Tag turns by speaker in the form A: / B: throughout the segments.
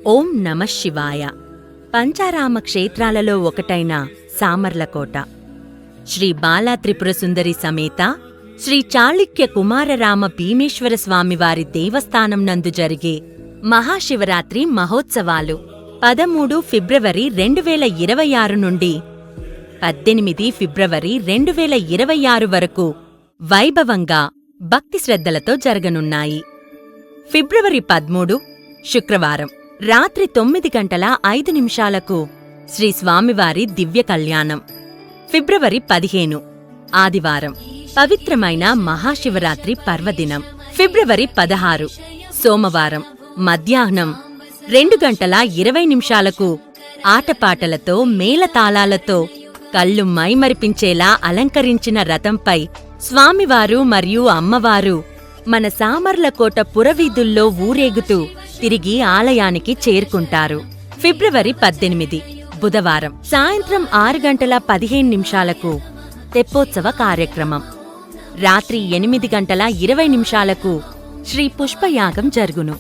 A: ఓం నమః శివాయ. పంచారామ క్షేత్రాలలో ఒకటైన సామర్లకోట, శ్రీ బాలా త్రిపురసుందరి సమేత శ్రీ చాళుక్య కుమారరామ భీమేశ్వర స్వామివారి దేవస్థానం నందు జరిగే మహాశివరాత్రి మహోత్సవాలు 13 ఫిబ్రవరి 2026 నుండి 18 ఫిబ్రవరి 2026 వరకు వైభవంగా భక్తి శ్రద్ధలతో జరగనున్నాయి. ఫిబ్రవరి 13 శుక్రవారం రాత్రి 9:05 శ్రీ స్వామివారి దివ్య కళ్యాణం. ఫిబ్రవరి 15 ఆదివారం పవిత్రమైన మహాశివరాత్రి పర్వదినం. ఫిబ్రవరి 16 సోమవారం మధ్యాహ్నం 2:20 ఆటపాటలతో మేళతాళాలతో కళ్ళు మైమరిపించేలా అలంకరించిన రథంపై స్వామివారు మరియు అమ్మవారు మన సామర్లకోట పురవీధుల్లో ఊరేగుతూ తిరిగి ఆలయానికి చేరుకుంటారు. ఫిబ్రవరి 18 బుధవారం సాయంత్రం 6:15 తెప్పోత్సవ కార్యక్రమం. రాత్రి 8:20 శ్రీ పుష్పయాగం జరుగును.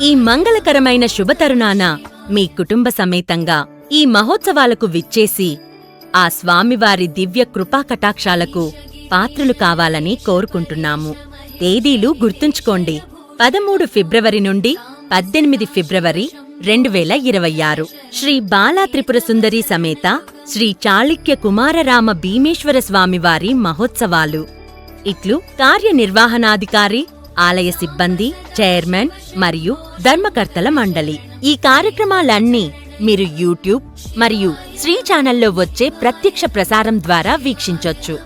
A: ఈ మంగళకరమైన శుభతరుణాన మీ కుటుంబ సమేతంగా ఈ మహోత్సవాలకు విచ్చేసి ఆ స్వామివారి దివ్య కృపాకటాక్షాలకు పాత్రులు కావాలని కోరుకుంటున్నాము. తేదీలు గుర్తుంచుకోండి: 13 ఫిబ్రవరి నుండి 18 ఫిబ్రవరి 2026 శ్రీ బాలా త్రిపురసుందరి సమేత శ్రీ చాళుక్య కుమారరామ భీమేశ్వర స్వామివారి మహోత్సవాలు. ఇట్లు కార్యనిర్వహణాధికారి, ఆలయ సిబ్బంది, చైర్మన్ మరియు ధర్మకర్తల మండలి. ఈ కార్యక్రమాలన్నీ మీరు యూట్యూబ్ మరియు శ్రీ ఛానల్లో వచ్చే ప్రత్యక్ష ప్రసారం ద్వారా వీక్షించొచ్చు.